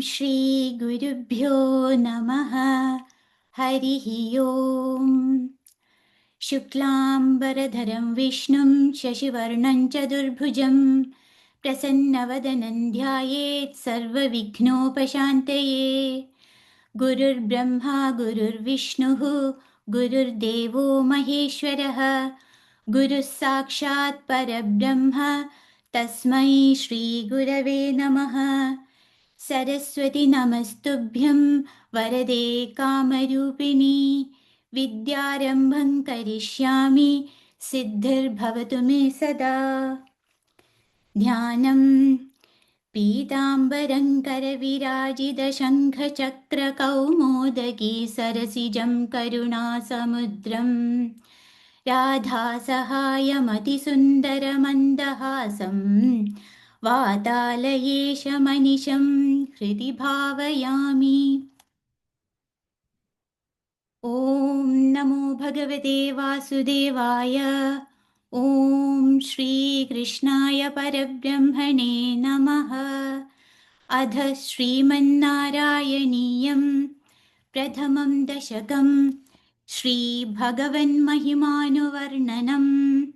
श्रीगुरुभ्यो नमः। हरिः ओम्। शुक्लाम्बरधरं विष्णुं शशिवर्णं चतुर्भुजं प्रसन्नवदनं ध्यायेत् सर्वविघ्नोपशान्तये। गुरुर्ब्रह्मा गुरुर्विष्णुः गुरुर्देवो महेश्वरः गुरुः साक्षात् परब्रह्म तस्मै श्रीगुरवे नमः। सरस्वती नमस्तुभ्यं वरदे कामरूपिणी विद्यारम्भं करिष्यामि सिद्धिर्भवतु मे सदा। ध्यानं पीताम्बरं करविराजितशङ्खचक्रकौमोदकी सरसिजं करुणासमुद्रं राधासहायमतिसुन्दरमन्दहासं वातालयेशमनिशं हृदि भावयामि। ॐ नमो भगवते वासुदेवाय। ॐ श्रीकृष्णाय परब्रह्मणे नमः। अध श्रीमन्नारायणीयं प्रथमं दशकं श्रीभगवन्महिमानुवर्णनम्।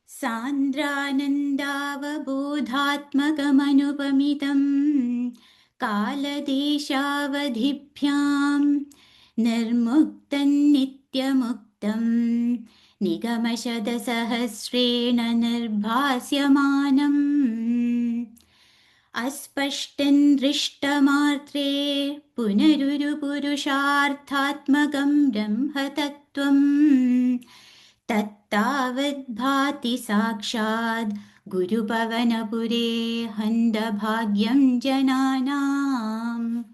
सान्द्रानन्दावबोधात्मकमनुपमितं कालदेशावधिभ्यां निर्मुक्तं नित्यमुक्तं निगमशतसहस्रेण निर्भास्यमानम् अस्पष्टं दृष्टमात्रे पुनरुरुपुरुषार्थात्मकं ब्रह्मतत्त्वम् तत्तावद्भाति साक्षात् गुरुपवनपुरे हन्तभाग्यं जनानाम्।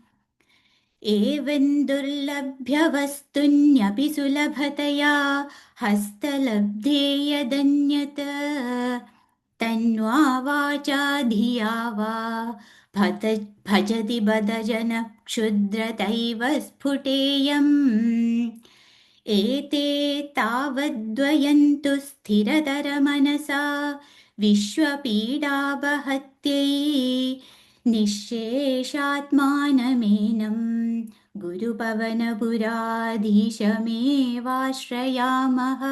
एवं दुर्लभ्यवस्तुन्यपि सुलभतया हस्तलब्धे यदन्यत् तन्वा वाचा धिया वा भजति बदजनः क्षुद्रतैव स्फुटेयम्। एते तावद्वयन्तु स्थिरतरमनसा विश्वपीडापहत्यै निःशेषात्मानमेनं गुरुपवनपुराधीशमेवाश्रयामः।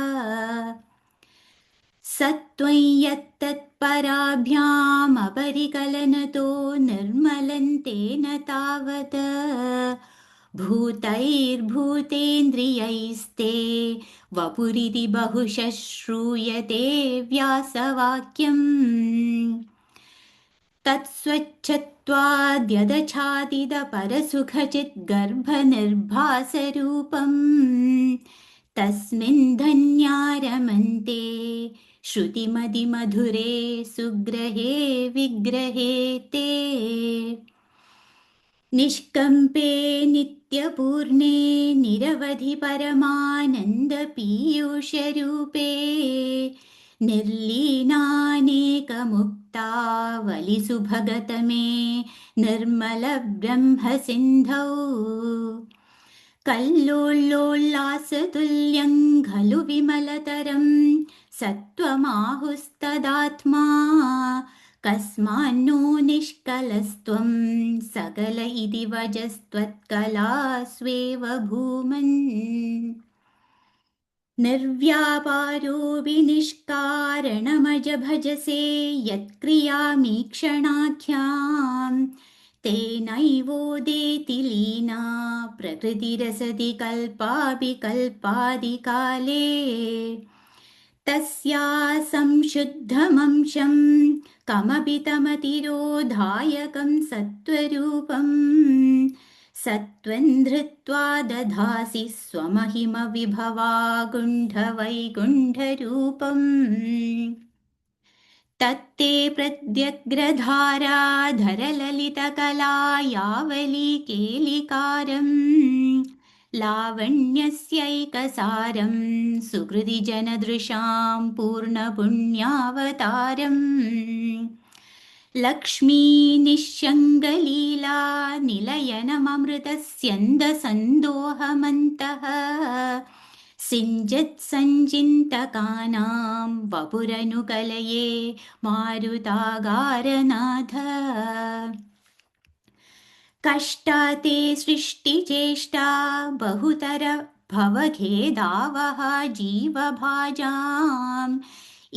सत्त्वं यत्तत्पराभ्यामपरिकलनतो निर्मलन्तेन तावत् भूतैर्भूतेन्द्रियैस्ते वपुरिति बहुशः श्रूयते व्यासवाक्यम्। तत्स्वच्छत्वाद्यदछादितपरसुखचिद्गर्भनिर्भासरूपम् तस्मिन् धन्यारमन्ते श्रुतिमदिमधुरे सुग्रहे विग्रहे ते। निष्कम्पे नित्यपूर्णे निरवधि परमानन्दपीयूषरूपे निर्लीनानेकमुक्तावलिसुभगतमे निर्मलब्रह्मसिन्धौ कल्लोळ्लोल्लासतुल्यं खलु विमलतरं सत्त्वमाहुस्तदात्मा कस्मान्नो निष्कलस्त्वं सकल इति वजस्त्वत्कलास्वेव भूमन्। निर्व्यापारो विनिष्कारणमजभजसे यत्क्रियामीक्षणाख्यां तेनैवोदेति लीना प्रकृतिरसति कल्पाभिकल्पादिकाले। तस्या संशुद्धमंशं कमपि तमतिरोधायकं सत्त्वरूपं सत्त्वं धृत्वा दधासि स्वमहिमविभवागुण्ठवैकुण्ठरूपम्। तत्ते प्रत्यग्रधाराधरललितकलायावलीकेलिकारम् लावण्यस्यैकसारं सुकृतिजनदृशां पूर्णपुण्यावतारम्। लक्ष्मीनिःशङ्गलीला निलयनममृतस्यन्दसन्दोहमन्तः सिञ्जत्सञ्चिन्तकानां वपुरनुकलये मारुतागारनाथ। कष्टाते सृष्टिचेष्टा बहुतर भवखेदावहा जीवभाजाम्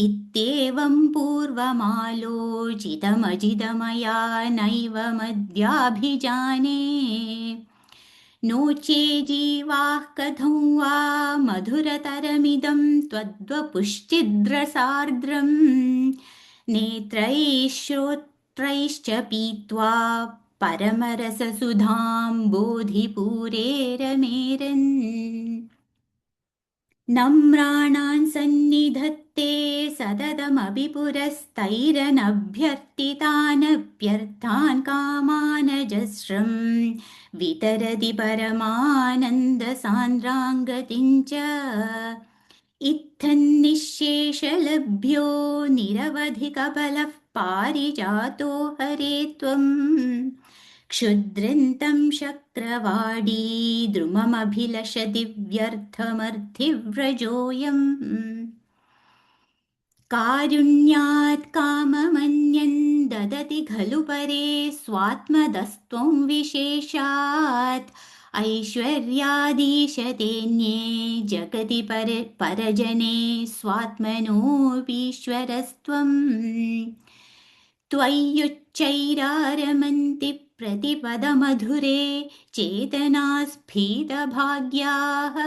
इत्येवं पूर्वमालोचितमजितमया नैव मद्याभिजाने नो चेजीवाः कथं वा मधुरतरमिदं त्वद्वपुश्चिद्रसार्द्रम् नेत्रैः श्रोत्रैश्च पीत्वा परमरससुधां बोधिपूरेरमेरन् नम्राणां सन्निधत्ते सततमपि पुरस्तैरनभ्यर्थितानभ्यर्थान् कामानजस्रं वितरति परमानन्दसान्द्राङ्गतिं च इत्थन्निःशेषलभ्यो निरवधिकबलः पारिजातो हरे त्वम् क्षुद्रन्तं शक्रवाडी द्रुममभिलषति व्यर्थमर्थिव्रजोऽयम् कारुण्यात् काममन्यन् ददति खलु परे स्वात्मदस्त्वं विशेषात् ऐश्वर्यादीशतेऽन्ये जगति परजने स्वात्मनोऽपीश्वरस्त्वम् त्वय्युच्चैरारमन्ति प्रतिपदमधुरे चेतनास्फीतभाग्याः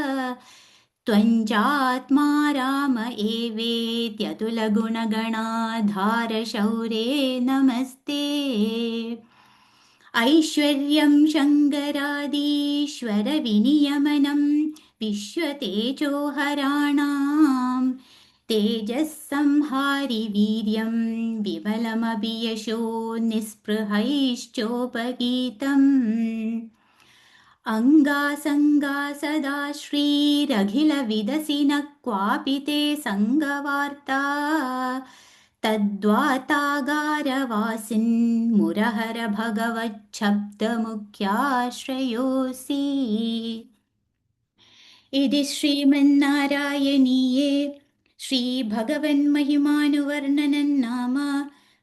त्वञ्चात्मा राम एवेत्यतुलगुणगणाधारशौरे नमस्ते ऐश्वर्यं शङ्करादीश्वरविनियमनं विश्वतेजोहराणां तेजःसंहारि वीर्यं विमलमपि यशो निःस्पृहैश्चोपगीतम् अङ्गासङ्गा सदा श्रीरखिलविदसि न क्वापि ते सङ्गवार्ता तद्वातागारवासिन् भगवच्छब्दमुख्याश्रयोऽसि इति श्रीमन्नारायणीये श्रीभगवन्महिमानुवर्णनं नाम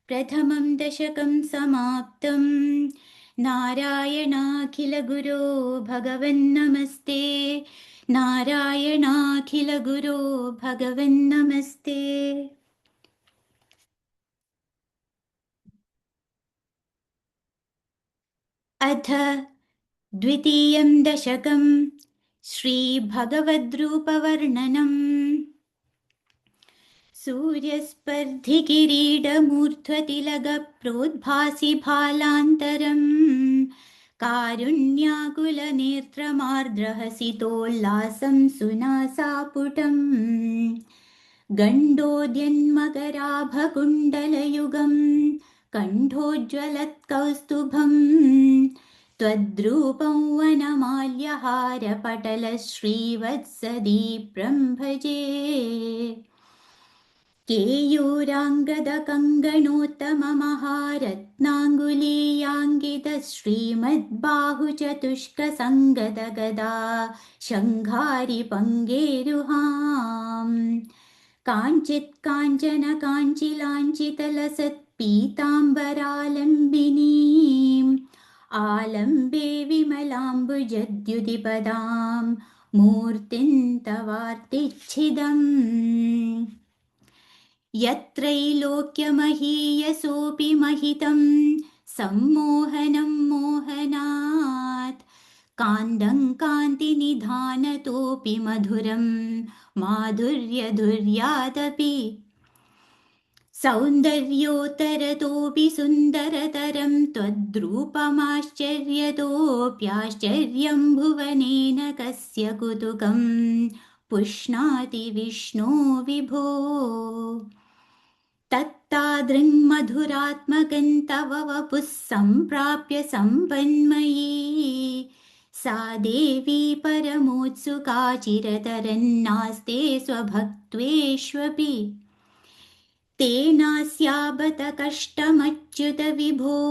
प्रथमं दशकं समाप्तम् नारायणाखिलगुरो भगवन्नमस्ते नारायणाखिलगुरो भगवन्नमस्ते अथ द्वितीयं दशकं श्रीभगवद्रूपवर्णनम् सूर्यस्पर्धिकिरीटमूर्ध्वतिलगप्रोद्भासि भालान्तरम् कारुण्याकुलनेत्रमार्द्रहसितोल्लासं सुनासापुटम् गण्डोद्यन्मकराभकुण्डलयुगं कण्ठोज्ज्वलत्कौस्तुभम् त्वद्रूपं वनमाल्यहारपटलश्रीवत्सदीप्रं भजे केयूराङ्गदकङ्गणोत्तममहारत्नाङ्गुलीयाङ्कितः श्रीमद्बाहुचतुष्कसङ्गतगदा शङ्घारिपङ्गेरुहाम् काञ्चित् काञ्चन काञ्चिलाञ्चितलसत्पीताम्बरालम्बिनीम् आलम्बे विमलाम्बुजद्युतिपदां मूर्तिं तवार्तिच्छिदम् यत्रैलोक्यमहीयसोऽपि महितं सम्मोहनं मोहनात् कान्दं कान्तिनिधानतोऽपि मधुरं माधुर्यधुर्यादपि सौन्दर्योत्तरतोऽपि सुन्दरतरं त्वद्रूपमाश्चर्यतोऽप्याश्चर्यं भुवनेन कस्य कुतुकं पुष्णाति विष्णो विभो तत्तादृङ्मधुरात्मकं तव वपुः सम्प्राप्य सम्पन्मयी सा देवी परमोत्सुका चिरतरन्नास्ते स्वभक्त्वेष्वपि तेनास्याबत कष्टमच्युत विभो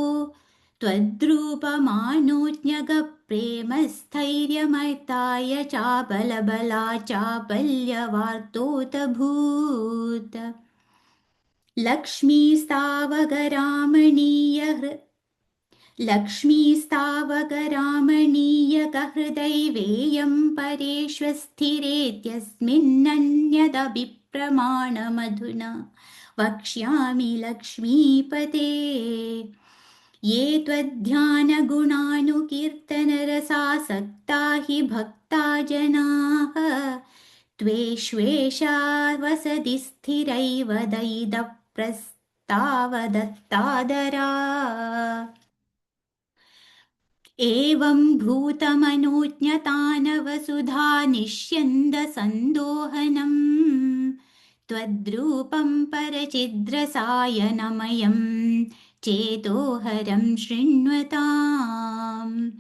त्वद्रूपमानोज्ञगप्रेमस्थैर्यमताय चाबलबला चापल्यवार्तोऽतभूत् लक्ष्मीस्तावकरामणीय लक्ष्मीस्तावकरामणीयकहृदैवेयं परेष्वस्थिरेत्यस्मिन्नन्यदभिप्रमाणमधुना वक्ष्यामि लक्ष्मीपते। ये त्वद्ध्यानगुणानुकीर्तनरसासक्ता हि भक्ता जनाः त्वेष्वेषा वसति स्थिरैव दयिदप्रस्तावदत्तादरा। एवं भूतमनोज्ञतानवसुधा निष्यन्दसन्दोहनम् त्वद्रूपं परचिद्रसायनमयं चेतोहरं शृण्वताम्।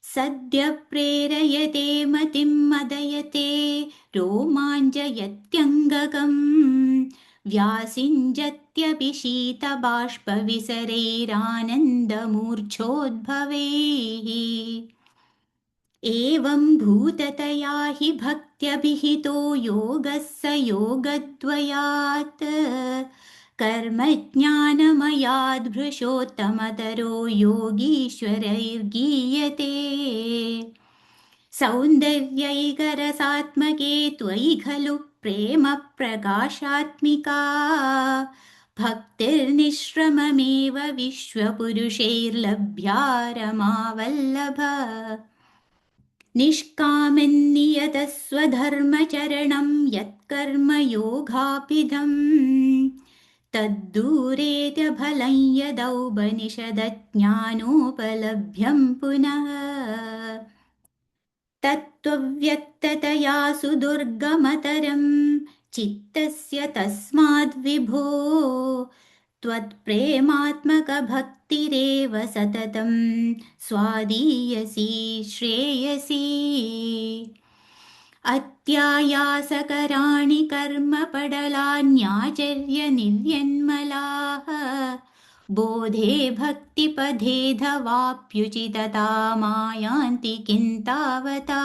सद्य प्रेरयते मतिं मदयते रोमाञ्चयत्यङ्गकम् व्यासिञ्जत्यपि शीतबाष्पविसरैरानन्दमूर्च्छोद्भवैः। एवं भूततया हि भक्त्यभिहितो योगः स योगद्वयात् कर्मज्ञानमयाद्भृशोत्तमतरो योगीश्वरैर्गीयते। सौन्दर्यैकरसात्मके त्वयि खलु प्रेम प्रकाशात्मिका भक्तिर्निःश्रममेव विश्वपुरुषैर्लभ्या रमावल्लभ। निष्कामन्नियतः स्वधर्मचरणं यत्कर्म योगाभिधम् तद्दूरेत्यफलं यदौपनिषदज्ञानोपलभ्यं पुनः। तत्त्वव्यक्ततया सुदुर्गमतरं चित्तस्य तस्माद्विभो त्वत्प्रेमात्मकभक्तिरेव सततं स्वादीयसी श्रेयसी। अत्यायासकराणि कर्मपडलान्याचर्यनिर्यन्मलाः बोधे भक्तिपथेऽधवाप्युचितता मायान्ति किन्तावता।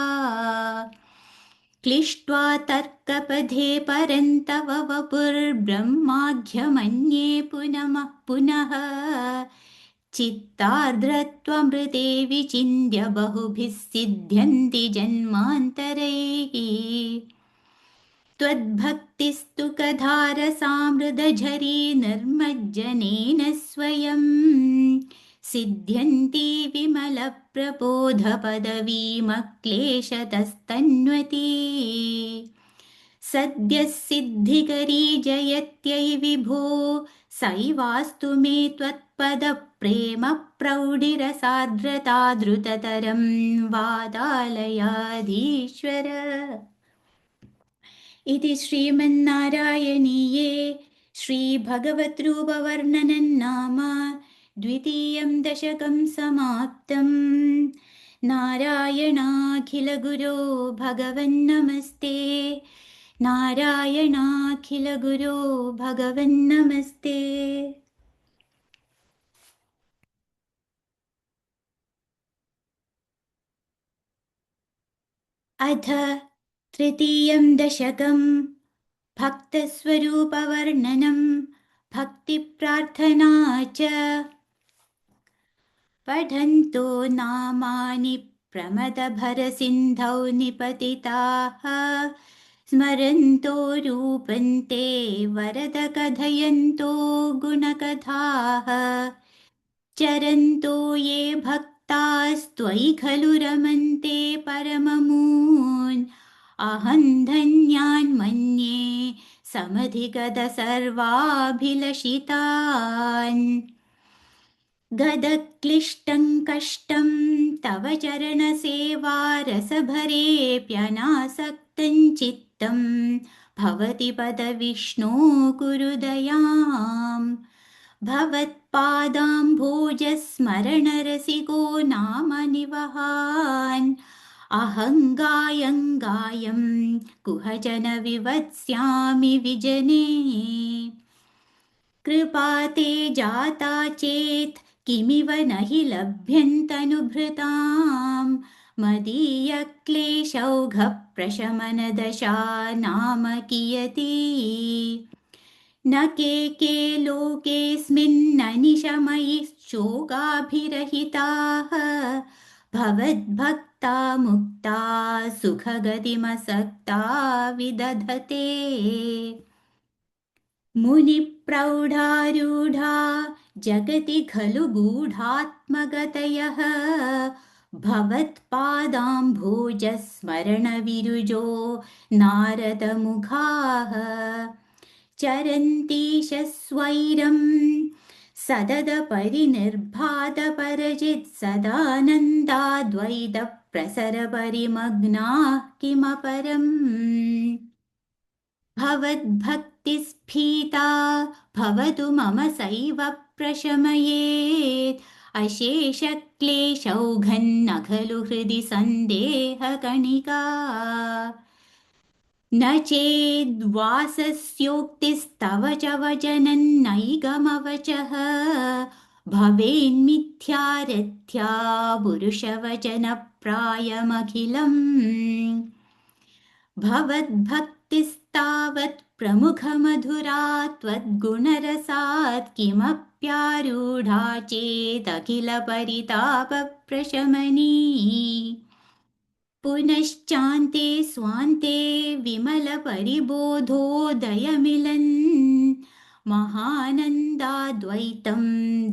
क्लिष्ट्वा तर्कपथे परन्तव वपुर्ब्रह्माख्यमन्ये पुनः पुनः चित्तार्द्रत्वमृते विचिन्त्य बहुभिः सिद्ध्यन्ति जन्मान्तरैः। त्वद्भक्तिस्तु कथारसामृतझरी निर्मज्जनेन स्वयं सिद्ध्यन्ति विमलप्रबोधपदवीमक्लेशतस्तन्वती। सद्यः सिद्धिकरी जयत्यै विभो सैवास्तु मे त्वत्पदप्रेम प्रौढिरसार्द्रता द्रुततरं वातालयाधीश्वर। इति श्रीमन्नारायणीये श्रीभगवद्रूपवर्णनं नाम द्वितीयं दशकं समाप्तम्। नारायणाखिलगुरो भगवन्नमस्ते। नारायणाखिलगुरो भगवन्नमस्ते। अथ तृतीयं दशकं भक्तस्वरूपवर्णनं भक्तिप्रार्थना च। पठन्तो नामानि प्रमदभरसिन्धौ निपतिताः स्मरन्तो रूपन्ते वरद कथयन्तो गुणकथाः चरन्तो ये भक्तास्त्वयि खलु रमन्ते परममून् अहं धन्यान् मन्ये समधिगत सर्वाभिलषितान्। गदक्लिष्टं कष्टं तव चरणसेवा रसभरेऽप्यनासक्तं चित्तं भवति पदविष्णो कुरु दयाम्। भवत्पादाम्भोजस्मरणरसिको नाम निवहान् अहं गायं गायं कुहजन विवत्स्यामि विजने। कृपा ते जाता चेत् किमिव न हि लभ्यन्तनुभृतां मदीयक्लेशौघप्रशमनदशा नाम कियती। न के लोकेऽस्मिन्ननिशमयि शोकाभिरहिताः भवद्भक्ता मुक्ता सुखगतिमसक्ता विदधते। मुनिप्रौढारूढा जगति खलु गूढात्मगतयः भवत्पादाम्भोजस्मरणविरुजो नारदमुखाः चरन्तीश स्वैरं सददपरिनिर्भातपरजित् सदानन्दाद्वैतप्रसरपरिमग्नाः किमपरम् भवद्भक्तिस्फीता भवतु मम सैव प्रशमयेत् अशेषक्लेशौघन्न खलु हृदि सन्देहकणिका न चेद्वासस्योक्तिस्तव च वचनन्नैगमवचः भवेन्मिथ्यारथ्या पुरुषवचनप्रायमखिलम् भवद्भक्तिस्तावत् प्रमुखमधुरा त्वद्गुणरसात् किमप्यारूढा चेदखिलपरितापप्रशमनी पुनश्चान्ते स्वान्ते विमलपरिबोधोदयमिलन् महानन्दाद्वैतं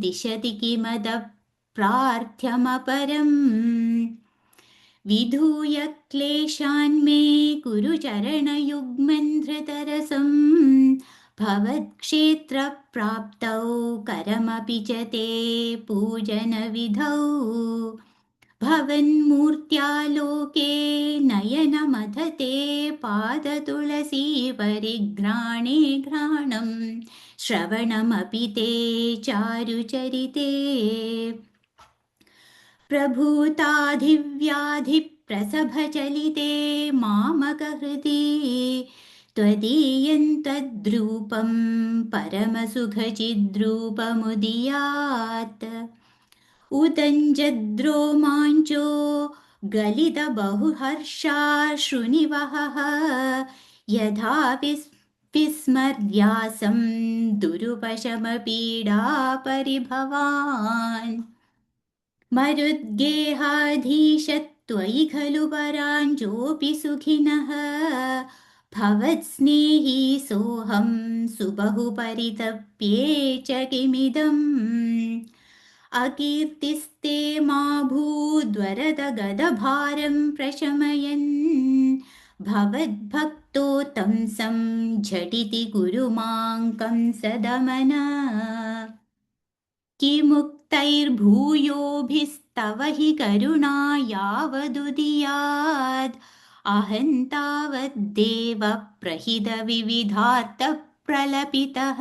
दिशति किमदप्रार्थ्यमपरम् विधूय क्लेशान्मे कुरु चरणयुग्मन् धृतरसं भवत्क्षेत्रप्राप्तौ करमपि च ते पूजनविधौ भवन्मूर्त्यालोके नयनमधते पादतुलसी परिघ्राणे घ्राणं श्रवणमपि ते चारुचरिते प्रभूताधिव्याधिप्रसभचलिते मामकहृदि त्वदीयं तद्रूपं परमसुखचिद्रूपमुदीयात् उदञ्जद्रोमाञ्चो गलितबहुहर्षाश्रुनिवहः यथा विस्मर्यासं दुरुपशमपीडापरिभवान् मरुद्गेहाधीशत्वयि खलु पराञ्जोऽपि सुखिनः भवत्स्नेही सोऽहं सुबहुपरितप्ये च किमिदम् अकीर्तिस्ते मा भूद्वरद गदभारं प्रशमयन् भवद्भक्तो तंसं झटिति कुरु मां कंसदमन किमुक्तैर्भूयोभिस्तव हि करुणा यावदुदीयाद् अहं तावद्देव प्रहितविविधार्थप्रलपितः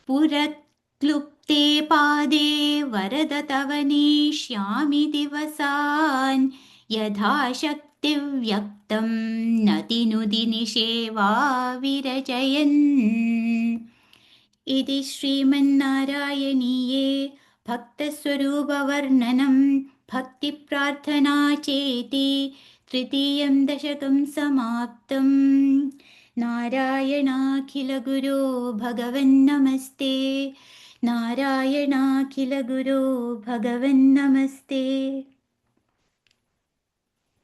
पुरक्लुप्ते पादे वरद तव नेष्यामि दिवसान् यथाशक्तिव्यक्तं नतिनुदिनिषेवा विरचयन् इति श्रीमन्नारायणीये भक्तस्वरूपवर्णनं भक्तिप्रार्थना चेति तृतीयं दशकं समाप्तम् नारायणाखिलगुरो भगवन्नमस्ते नारायणाखिलगुरो भगवन्नमस्ते।